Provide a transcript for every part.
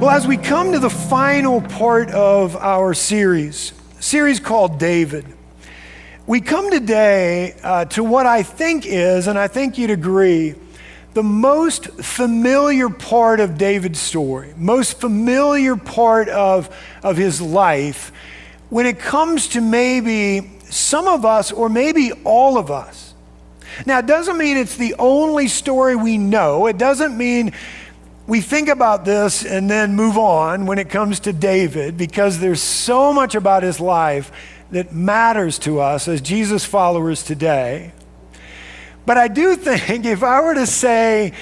Well, as we come to the final part of our series called David, we come today to what I think is, and I think you'd agree, the most familiar part of David's story, most familiar part of his life when it comes to maybe some of us or maybe all of us. Now, it doesn't mean it's the only story we know. It doesn't mean we think about this and then move on when it comes to David, because there's so much about his life that matters to us as Jesus followers today. But I do think if I were to say,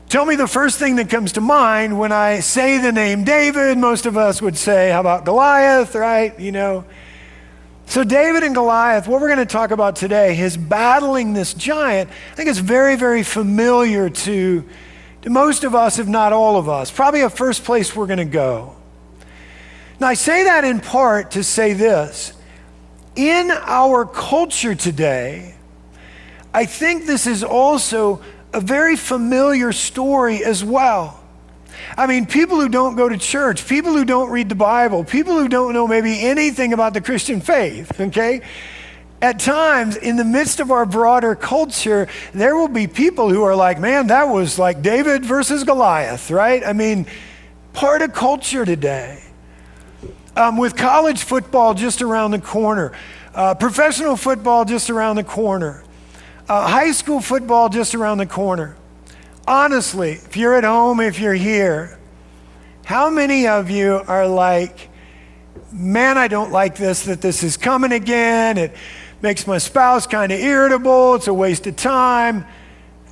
tell me the first thing that comes to mind when I say the name David, most of us would say, how about Goliath, right? You know. So David and Goliath, what we're going to talk about today, his battling this giant, I think it's very, very familiar to most of us, if not all of us. Probably a first place we're going to go. Now, I say that in part to say this. In our culture today, I think this is also a very familiar story as well. I mean, people who don't go to church, people who don't read the Bible, people who don't know maybe anything about the Christian faith, okay? At times, in the midst of our broader culture, there will be people who are like, man, that was like David versus Goliath, right? I mean, part of culture today. With college football just around the corner, professional football just around the corner, high school football just around the corner. Honestly, if you're at home, if you're here, how many of you are like, man, I don't like that this is coming again. It makes my spouse kind of irritable. It's a waste of time.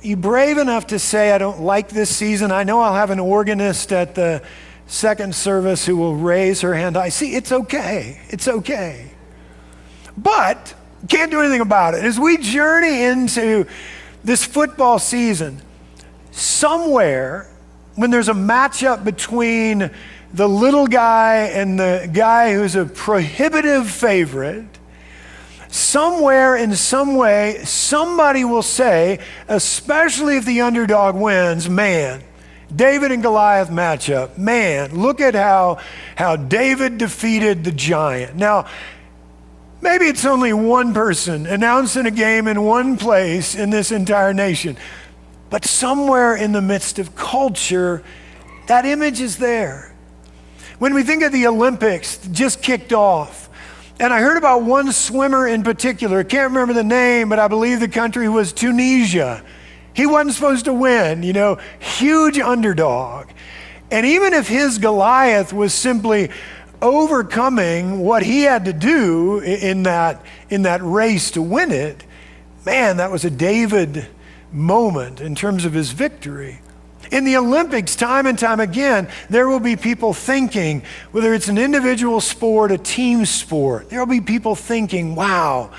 You brave enough to say, I don't like this season. I know I'll have an organist at the second service who will raise her hand. I see, it's okay. It's okay. But can't do anything about it. As we journey into this football season, somewhere when there's a matchup between the little guy and the guy who's a prohibitive favorite, somewhere in some way, somebody will say, especially if the underdog wins, man, David and Goliath matchup, man, look at how David defeated the giant. Now, maybe it's only one person announcing a game in one place in this entire nation, but somewhere in the midst of culture, that image is there. When we think of the Olympics just kicked off, and I heard about one swimmer in particular, I can't remember the name, but I believe the country was Tunisia. He wasn't supposed to win, you know, huge underdog. And even if his Goliath was simply overcoming what he had to do in that race to win it, man, that was a David moment in terms of his victory. In the Olympics, time and time again, there will be people thinking, whether it's an individual sport, a team sport, there will be people thinking, wow,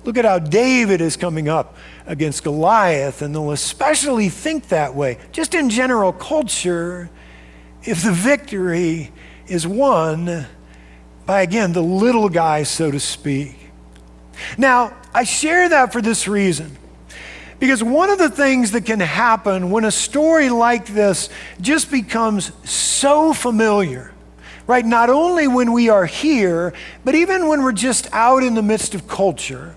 look at how David is coming up against Goliath, and they'll especially think that way. Just in general culture, if the victory is won by, again, the little guy, so to speak. Now, I share that for this reason. Because one of the things that can happen when a story like this just becomes so familiar, right? Not only when we are here, but even when we're just out in the midst of culture.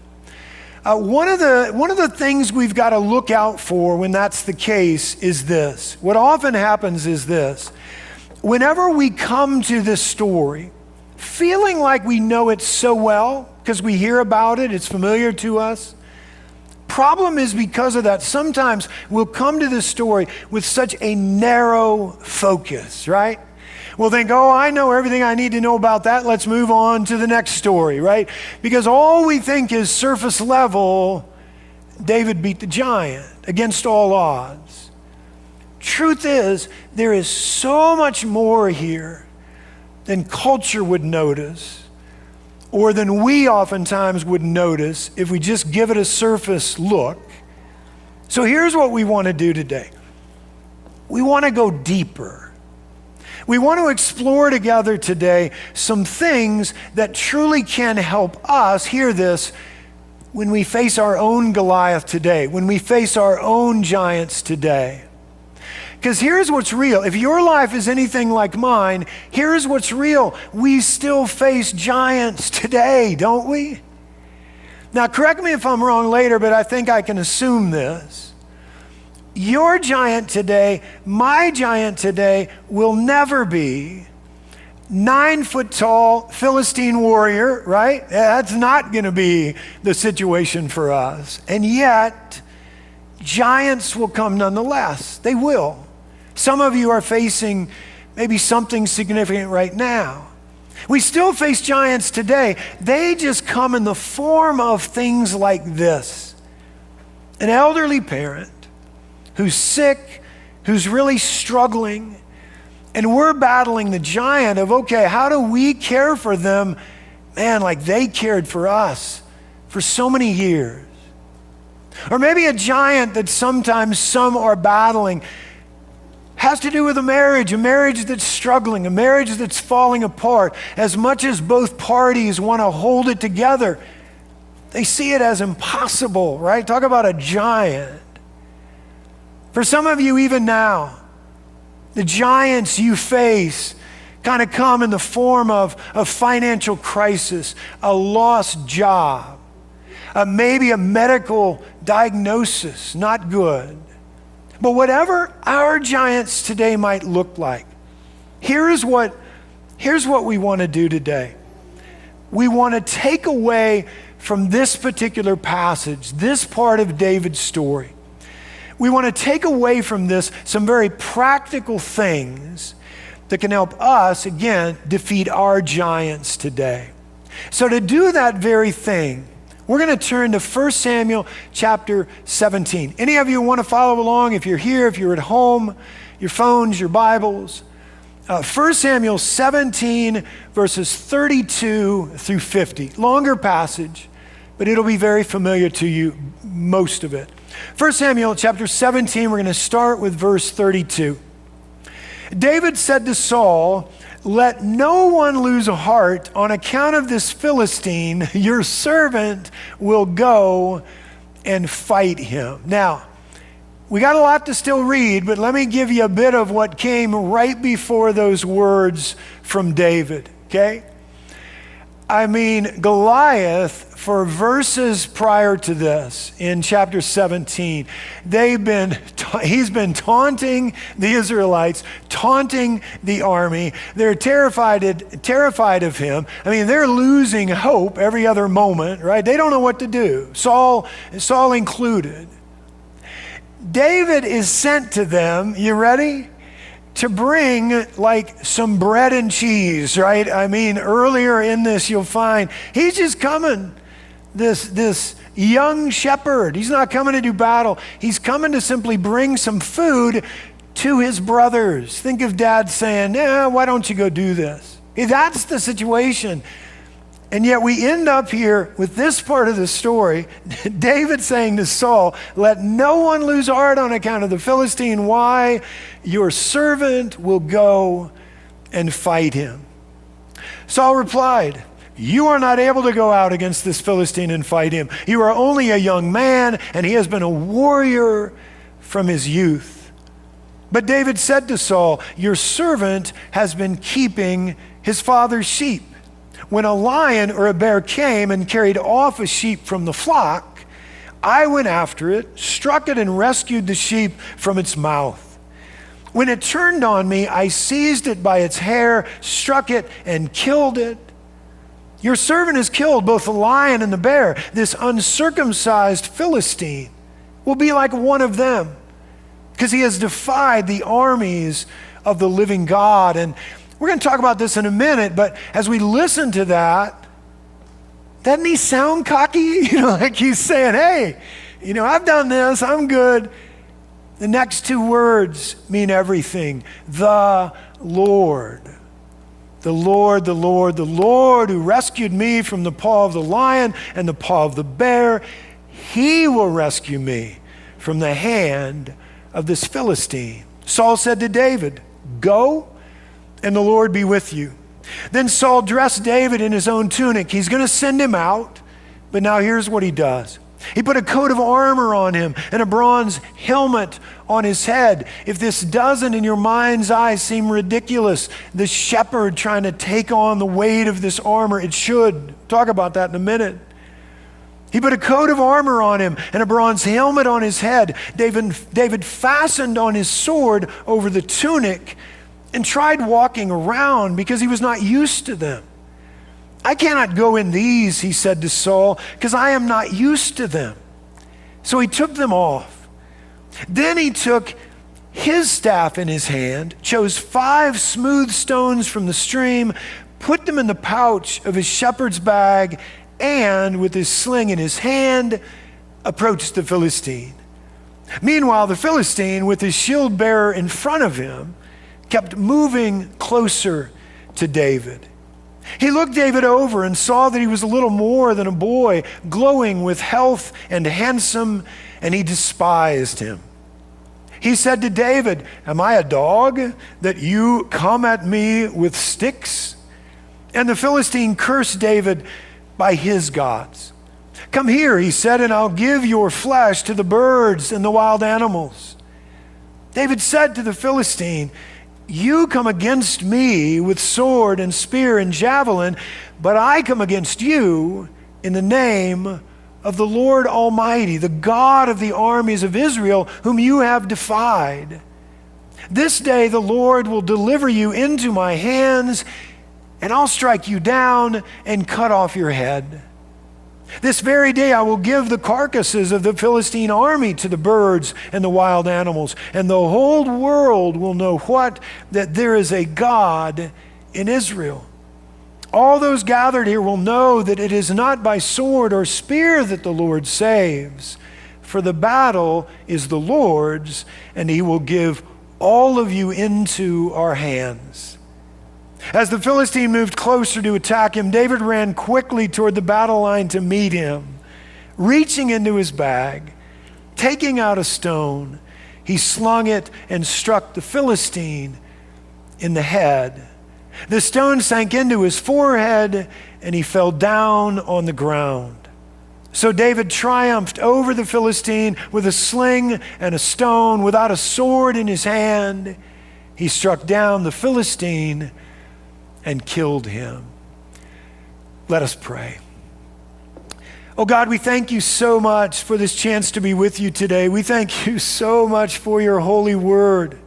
One of the things we've got to look out for when that's the case is this. What often happens is this. Whenever we come to this story, feeling like we know it so well, because we hear about it, it's familiar to us, problem is because of that, sometimes we'll come to this story with such a narrow focus, right? We'll think, oh, I know everything I need to know about that. Let's move on to the next story, right? Because all we think is surface level, David beat the giant against all odds. Truth is, there is so much more here than culture would notice, or than we oftentimes would notice if we just give it a surface look. So here's what we want to do today. We want to go deeper. We want to explore together today some things that truly can help us, hear this, when we face our own Goliath today, when we face our own giants today. Because here's what's real. If your life is anything like mine, here's what's real. We still face giants today, don't we? Now, correct me if I'm wrong later, but I think I can assume this. Your giant today, my giant today, will never be 9-foot tall Philistine warrior, right? That's not going to be the situation for us. And yet, giants will come nonetheless. They will. Some of you are facing maybe something significant right now. We still face giants today. They just come in the form of things like this. An elderly parent who's sick, who's really struggling, and we're battling the giant of, okay, how do we care for them, man, like they cared for us for so many years? Or maybe a giant that sometimes some are battling has to do with a marriage that's struggling, a marriage that's falling apart. As much as both parties want to hold it together, they see it as impossible, right? Talk about a giant. For some of you, even now, the giants you face kind of come in the form of a financial crisis, a lost job, maybe a medical diagnosis, not good. But whatever our giants today might look like, here's what we want to do today. We want to take away from this particular passage, this part of David's story. We want to take away from this some very practical things that can help us, again, defeat our giants today. So to do that very thing, we're going to turn to 1 Samuel chapter 17. Any of you want to follow along? If you're here, if you're at home, your phones, your Bibles. 1 Samuel 17, verses 32 through 50. Longer passage, but it'll be very familiar to you, most of it. 1 Samuel chapter 17, we're going to start with verse 32. David said to Saul, "Let no one lose a heart on account of this Philistine. Your servant will go and fight him." Now, we got a lot to still read, but let me give you a bit of what came right before those words from David, okay? I mean, Goliath, for verses prior to this, in chapter 17, he's been taunting the Israelites, taunting the army. They're terrified of him. I mean, they're losing hope every other moment, right? They don't know what to do, Saul included. David is sent to them, you ready? To bring like some bread and cheese, right? I mean, earlier in this, you'll find he's just coming, this young shepherd. He's not coming to do battle. He's coming to simply bring some food to his brothers. Think of dad saying, why don't you go do this? Okay, that's the situation. And yet we end up here with this part of the story, David saying to Saul, "Let no one lose heart on account of the Philistine. Why? Your servant will go and fight him." Saul replied, "You are not able to go out against this Philistine and fight him. You are only a young man, and he has been a warrior from his youth." But David said to Saul, "Your servant has been keeping his father's sheep. When a lion or a bear came and carried off a sheep from the flock, I went after it, struck it, and rescued the sheep from its mouth. When it turned on me, I seized it by its hair, struck it, and killed it. Your servant has killed both the lion and the bear. This uncircumcised Philistine will be like one of them, because he has defied the armies of the living God." And we're going to talk about this in a minute, but as we listen to that, doesn't he sound cocky? Like he's saying, hey, I've done this, I'm good. The next two words mean everything. The Lord. The Lord, the Lord, the Lord who rescued me from the paw of the lion and the paw of the bear. He will rescue me from the hand of this Philistine. Saul said to David, "Go, and the Lord be with you." Then Saul dressed David in his own tunic. He's going to send him out, but now here's what he does. He put a coat of armor on him and a bronze helmet on his head. If this doesn't, in your mind's eye, seem ridiculous, the shepherd trying to take on the weight of this armor, it should. Talk about that in a minute. He put a coat of armor on him and a bronze helmet on his head. David fastened on his sword over the tunic and tried walking around because he was not used to them. I cannot go in these, he said to Saul, because I am not used to them. So he took them off. Then he took his staff in his hand, chose 5 smooth stones from the stream, put them in the pouch of his shepherd's bag, and with his sling in his hand, approached the Philistine. Meanwhile, the Philistine, with his shield bearer in front of him, kept moving closer to David. He looked David over and saw that he was a little more than a boy, glowing with health and handsome, and he despised him. He said to David, "Am I a dog that you come at me with sticks?" And the Philistine cursed David by his gods. "Come here," he said, "and I'll give your flesh to the birds and the wild animals." David said to the Philistine, "You come against me with sword and spear and javelin, but I come against you in the name of the Lord Almighty, the God of the armies of Israel, whom you have defied. This day the Lord will deliver you into my hands, and I'll strike you down and cut off your head. This very day I will give the carcasses of the Philistine army to the birds and the wild animals, and the whole world will know that there is a God in Israel. All those gathered here will know that it is not by sword or spear that the Lord saves, for the battle is the Lord's, and he will give all of you into our hands." As the Philistine moved closer to attack him, David ran quickly toward the battle line to meet him. Reaching into his bag, taking out a stone, he slung it and struck the Philistine in the head. The stone sank into his forehead, and he fell down on the ground. So David triumphed over the Philistine with a sling and a stone, without a sword in his hand. He struck down the Philistine and killed him. Let us pray. Oh God, we thank you so much for this chance to be with you today. We thank you so much for your holy word.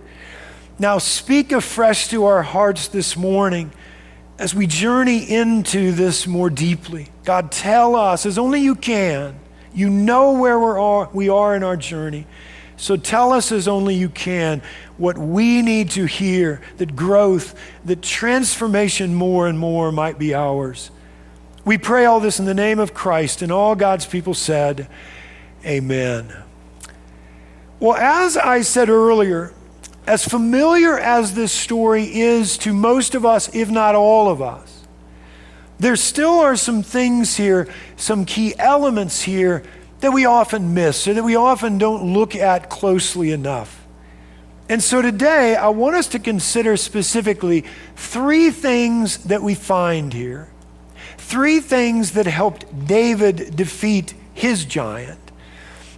Now speak afresh to our hearts this morning as we journey into this more deeply. God, tell us as only you can. You know where we are in our journey. So tell us as only you can what we need to hear, that growth, that transformation more and more might be ours. We pray all this in the name of Christ, and all God's people said, amen. Well, as I said earlier, as familiar as this story is to most of us, if not all of us, there still are some things here, some key elements here that we often miss, or that we often don't look at closely enough. And so today, I want us to consider specifically 3 things that we find here. 3 things that helped David defeat his giant.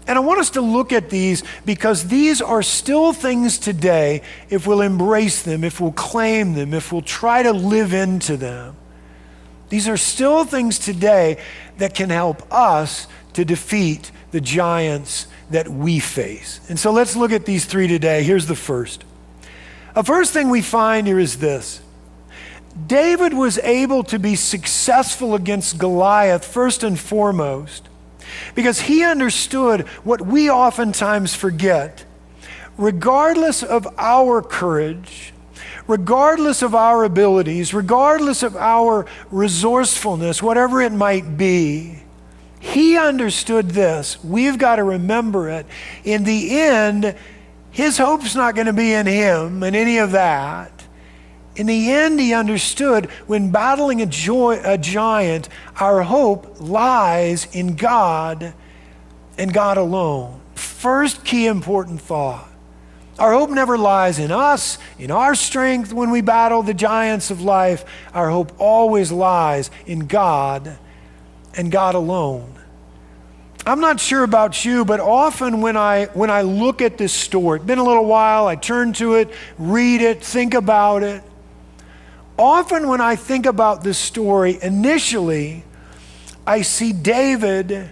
And I want us to look at these because these are still things today, if we'll embrace them, if we'll claim them, if we'll try to live into them. These are still things today that can help us to defeat the giants that we face. And so let's look at these 3 today. Here's the first. The first thing we find here is this. David was able to be successful against Goliath first and foremost because he understood what we oftentimes forget. Regardless of our courage, regardless of our abilities, regardless of our resourcefulness, whatever it might be, he understood this. We've got to remember it. In the end, his hope's not going to be in him and any of that. In the end, he understood when battling a giant, our hope lies in God and God alone. First key important thought. Our hope never lies in us, in our strength when we battle the giants of life. Our hope always lies in God and God alone. I'm not sure about you, but often when I look at this story, it's been a little while, I turn to it, read it, think about it. Often when I think about this story, initially, I see David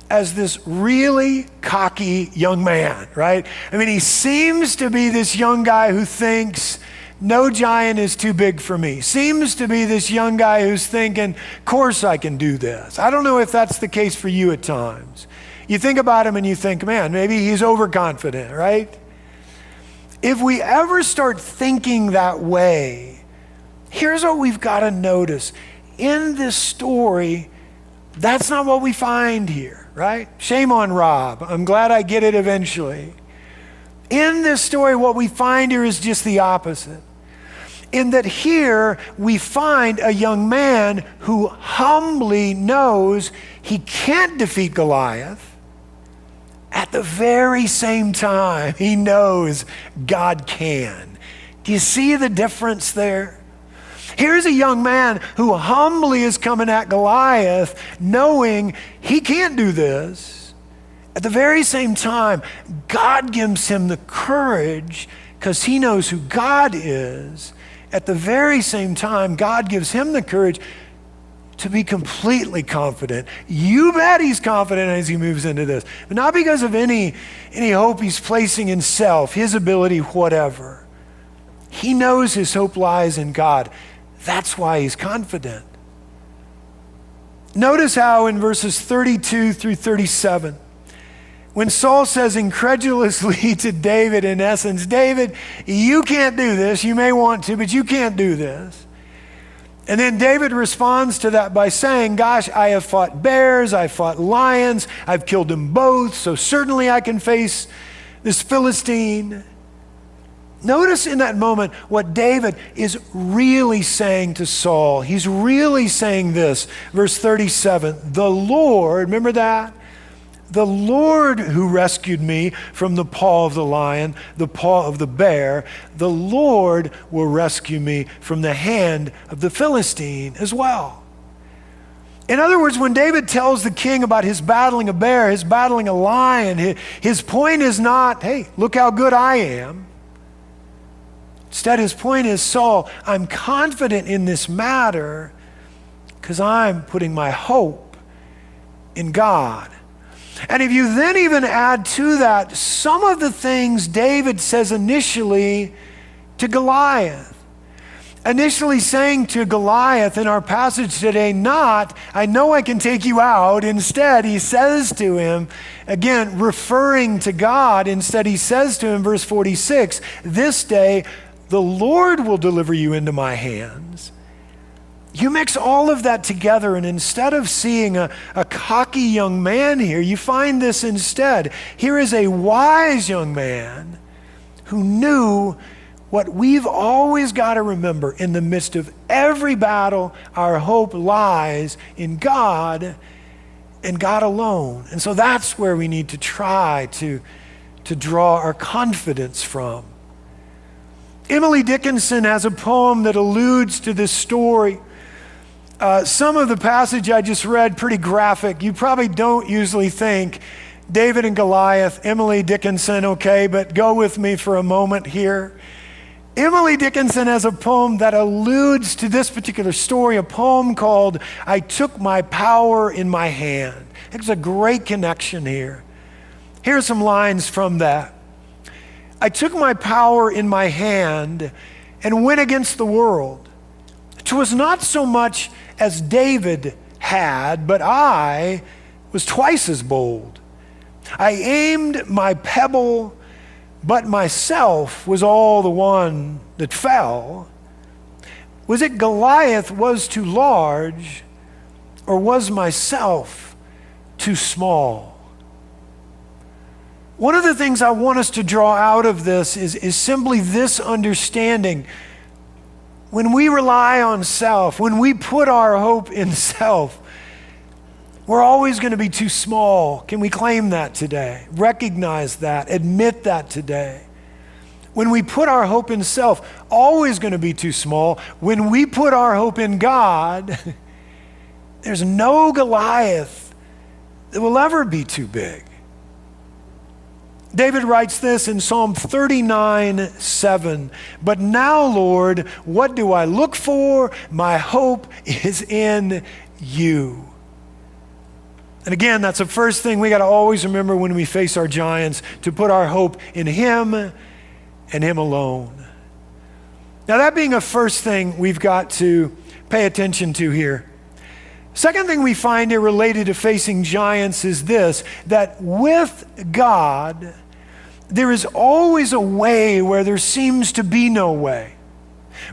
as this really cocky young man, right? I mean, he seems to be this young guy who thinks, no giant is too big for me. Seems to be this young guy who's thinking, of course I can do this. I don't know if that's the case for you at times. You think about him and you think, man, maybe he's overconfident, right? If we ever start thinking that way, here's what we've got to notice. In this story, that's not what we find here, right? Shame on Rob. I'm glad I get it eventually. In this story, what we find here is just the opposite. In that here, we find a young man who humbly knows he can't defeat Goliath. At the very same time, he knows God can. Do you see the difference there? Here's a young man who humbly is coming at Goliath, knowing he can't do this. At the very same time, God gives him the courage because he knows who God is. At the very same time, God gives him the courage to be completely confident. You bet he's confident as he moves into this. But not because of any hope he's placing in self, his ability, whatever. He knows his hope lies in God. That's why he's confident. Notice how in verses 32 through 37, when Saul says incredulously to David, in essence, David, you can't do this. You may want to, but you can't do this. And then David responds to that by saying, gosh, I have fought bears, I've fought lions, I've killed them both, so certainly I can face this Philistine. Notice in that moment what David is really saying to Saul. He's really saying this, verse 37, the Lord, remember that? The Lord who rescued me from the paw of the lion, the paw of the bear, the Lord will rescue me from the hand of the Philistine as well. In other words, when David tells the king about his battling a bear, his battling a lion, his point is not, hey, look how good I am. Instead, his point is, Saul, I'm confident in this matter because I'm putting my hope in God. And if you then even add to that some of the things David says initially to Goliath. Initially saying to Goliath in our passage today, not, I know I can take you out. Instead, he says to him, again, referring to God, instead he says to him, verse 46, this day the Lord will deliver you into my hands. You mix all of that together, and instead of seeing a cocky young man here, you find this instead. Here is a wise young man who knew what we've always got to remember. In the midst of every battle, our hope lies in God and God alone. And so that's where we need to try to draw our confidence from. Emily Dickinson has a poem that alludes to this story. Some of the passage I just read, pretty graphic. You probably don't usually think David and Goliath, Emily Dickinson, okay, but go with me for a moment here. Emily Dickinson has a poem that alludes to this particular story, a poem called I Took My Power in My Hand. It's a great connection here. Here's some lines from that. I took my power in my hand and went against the world. 'Twas not so much as David had, but I was twice as bold. I aimed my pebble, but myself was all the one that fell. Was it Goliath was too large, or was myself too small? One of the things I want us to draw out of this is simply this understanding. When we rely on self, when we put our hope in self, we're always going to be too small. Can we claim that today? Recognize that, admit that today. When we put our hope in self, always going to be too small. When we put our hope in God, there's no Goliath that will ever be too big. David writes this in Psalm 39:7. But now, Lord, what do I look for? My hope is in you. And again, that's the first thing we got to always remember when we face our giants, to put our hope in him and him alone. Now, that being a first thing we've got to pay attention to here. Second thing we find here related to facing giants is this, that with God, there is always a way where there seems to be no way,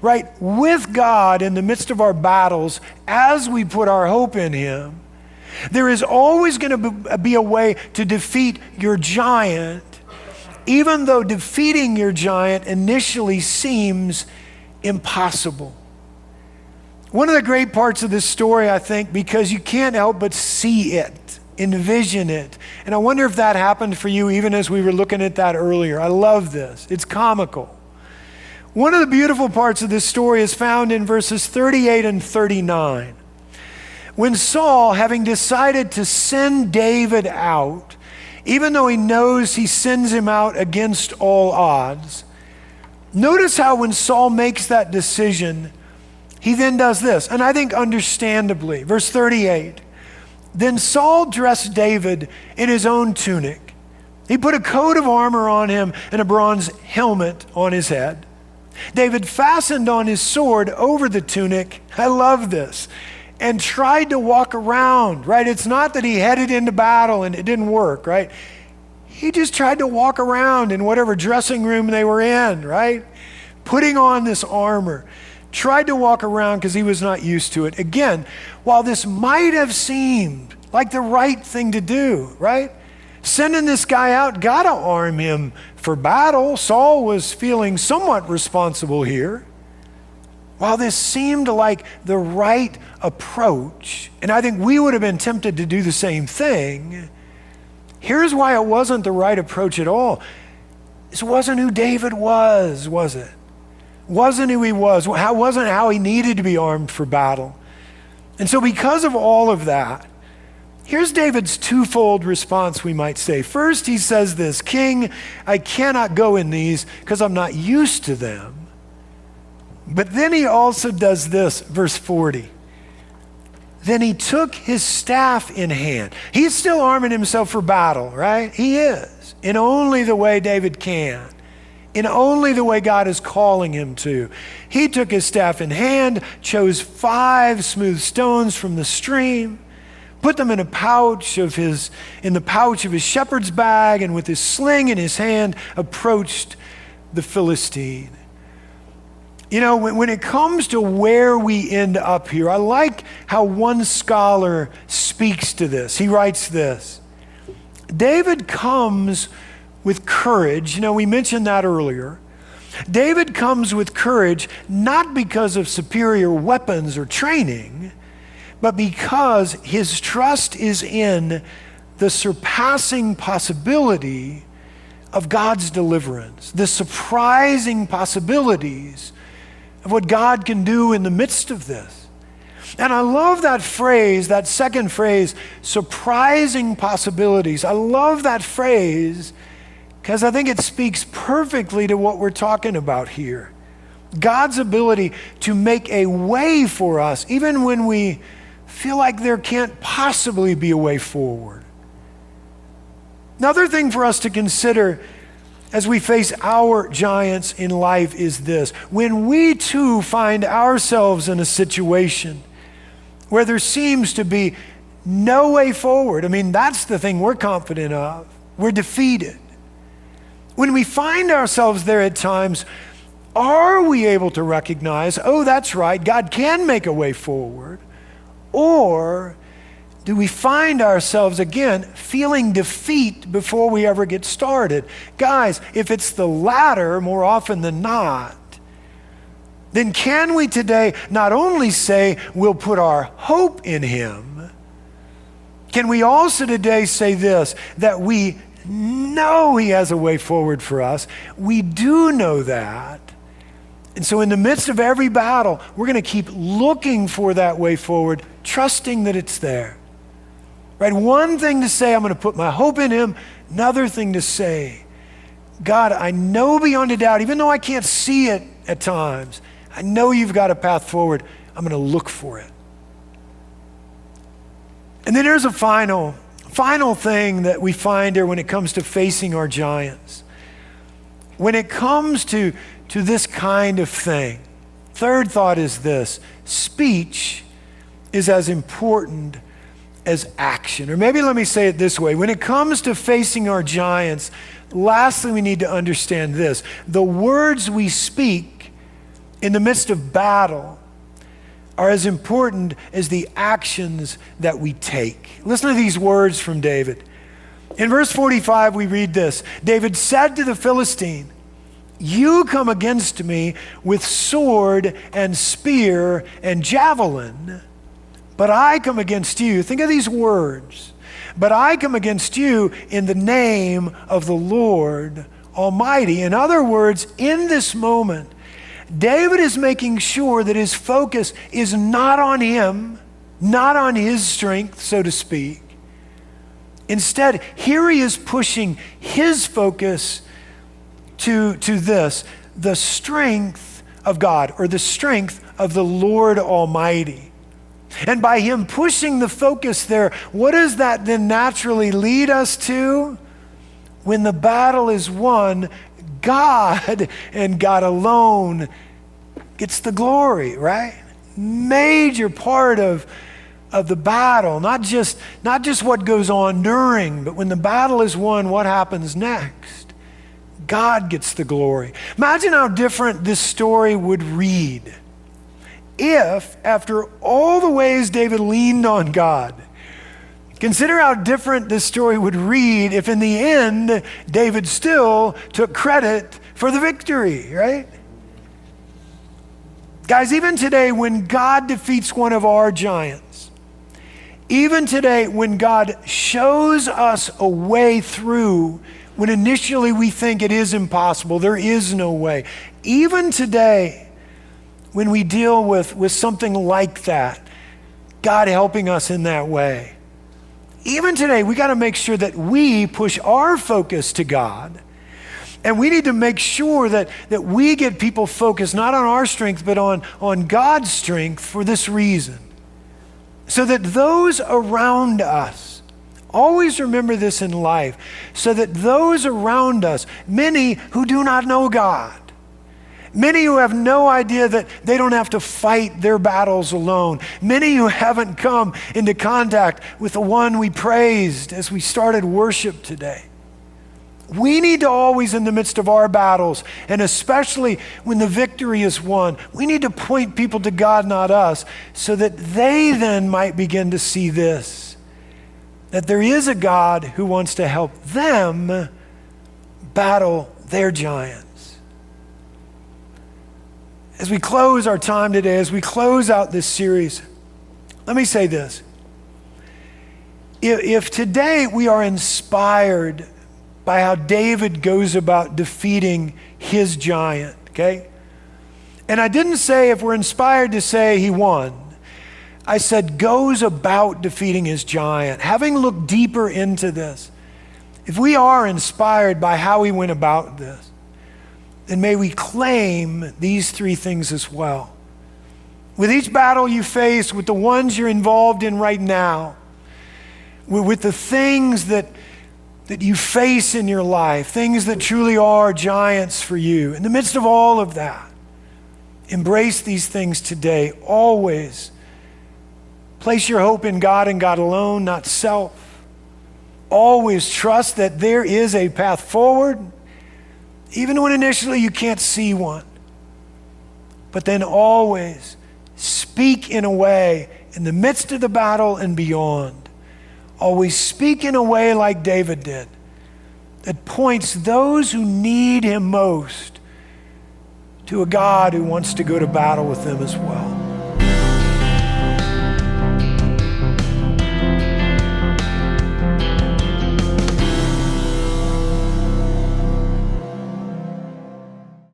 right? With God in the midst of our battles, as we put our hope in him, there is always going to be a way to defeat your giant, even though defeating your giant initially seems impossible. One of the great parts of this story, I think, because you can't help but see it, envision it. And I wonder if that happened for you even as we were looking at that earlier. I love this. It's comical. One of the beautiful parts of this story is found in verses 38 and 39. When Saul, having decided to send David out, even though he knows he sends him out against all odds, notice how when Saul makes that decision, he then does this, and I think understandably. Verse 38, then Saul dressed David in his own tunic. He put a coat of armor on him and a bronze helmet on his head. David fastened on his sword over the tunic, I love this, and tried to walk around, right? It's not that he headed into battle and it didn't work, right? He just tried to walk around in whatever dressing room they were in, right? Putting on this armor. Tried to walk around because he was not used to it. Again, while this might have seemed like the right thing to do, right? Sending this guy out, gotta arm him for battle. Saul was feeling somewhat responsible here. While this seemed like the right approach, and I think we would have been tempted to do the same thing, here's why it wasn't the right approach at all. This wasn't who David was it? Wasn't who he was. Wasn't how he needed to be armed for battle. And so because of all of that, here's David's twofold response, we might say. First, he says this, King, I cannot go in these because I'm not used to them. But then he also does this, verse 40. Then he took his staff in hand. He's still arming himself for battle, right? He is, in only the way David can. In only the way God is calling him to. He took his staff in hand, chose 5 smooth stones from the stream, put them in the pouch of his shepherd's bag, and with his sling in his hand, approached the Philistine. You know, when it comes to where we end up here, I like how one scholar speaks to this. He writes this, David comes with courage. You know, we mentioned that earlier. David comes with courage not because of superior weapons or training, but because his trust is in the surpassing possibility of God's deliverance, the surprising possibilities of what God can do in the midst of this. And I love that phrase, that second phrase, surprising possibilities. I love that phrase because I think it speaks perfectly to what we're talking about here. God's ability to make a way for us, even when we feel like there can't possibly be a way forward. Another thing for us to consider as we face our giants in life is this. When we too find ourselves in a situation where there seems to be no way forward, I mean, that's the thing we're confident of. We're defeated. When we find ourselves there at times, are we able to recognize, oh, that's right, God can make a way forward? Or do we find ourselves, again, feeling defeat before we ever get started? Guys, if it's the latter more often than not, then can we today not only say we'll put our hope in him, can we also today say this, that we know he has a way forward for us? We do know that. And so in the midst of every battle, we're going to keep looking for that way forward, trusting that it's there. right? One thing to say, I'm going to put my hope in him. Another thing to say, God, I know beyond a doubt, even though I can't see it at times, I know you've got a path forward. I'm going to look for it. And then there's a final thing that we find here when it comes to facing our giants. When it comes to this kind of thing, third thought is this: speech is as important as action. Or maybe let me say it this way. When it comes to facing our giants, lastly, we need to understand this: the words we speak in the midst of battle are as important as the actions that we take. Listen to these words from David. In verse 45, we read this: David said to the Philistine, you come against me with sword and spear and javelin, but I come against you. Think of these words. But I come against you in the name of the Lord Almighty. In other words, in this moment, David is making sure that his focus is not on him, not on his strength, so to speak. Instead, here he is pushing his focus to this: the strength of God, or the strength of the Lord Almighty. And by him pushing the focus there, what does that then naturally lead us to? When the battle is won, God and God alone gets the glory, right? Major part of the battle, not just what goes on during, but when the battle is won, what happens next? God gets the glory. Imagine how different this story would read if, after all the ways David leaned on God, consider how different this story would read if in the end, David still took credit for the victory, right? Guys, even today, when God defeats one of our giants, even today, when God shows us a way through when initially we think it is impossible, there is no way, even today, when we deal with something like that, God helping us in that way, even today, we got to make sure that we push our focus to God. And we need to make sure that we get people focused not on our strength, but on God's strength for this reason. So that those around us, always remember this in life, so that those around us, many who do not know God, many who have no idea that they don't have to fight their battles alone, many who haven't come into contact with the one we praised as we started worship today. We need to always, in the midst of our battles, and especially when the victory is won, we need to point people to God, not us, so that they then might begin to see this, that there is a God who wants to help them battle their giants. As we close our time today, as we close out this series, let me say this. If today we are inspired by how David goes about defeating his giant, okay? And I didn't say if we're inspired to say he won. I said goes about defeating his giant. Having looked deeper into this, if we are inspired by how he went about this, then may we claim these three things as well. With each battle you face, with the ones you're involved in right now, with the things that you face in your life, things that truly are giants for you. In the midst of all of that, embrace these things today. Always place your hope in God and God alone, not self. Always trust that there is a path forward, even when initially you can't see one. But then always speak in a way in the midst of the battle and beyond. Always speak in a way like David did, that points those who need him most to a God who wants to go to battle with them as well.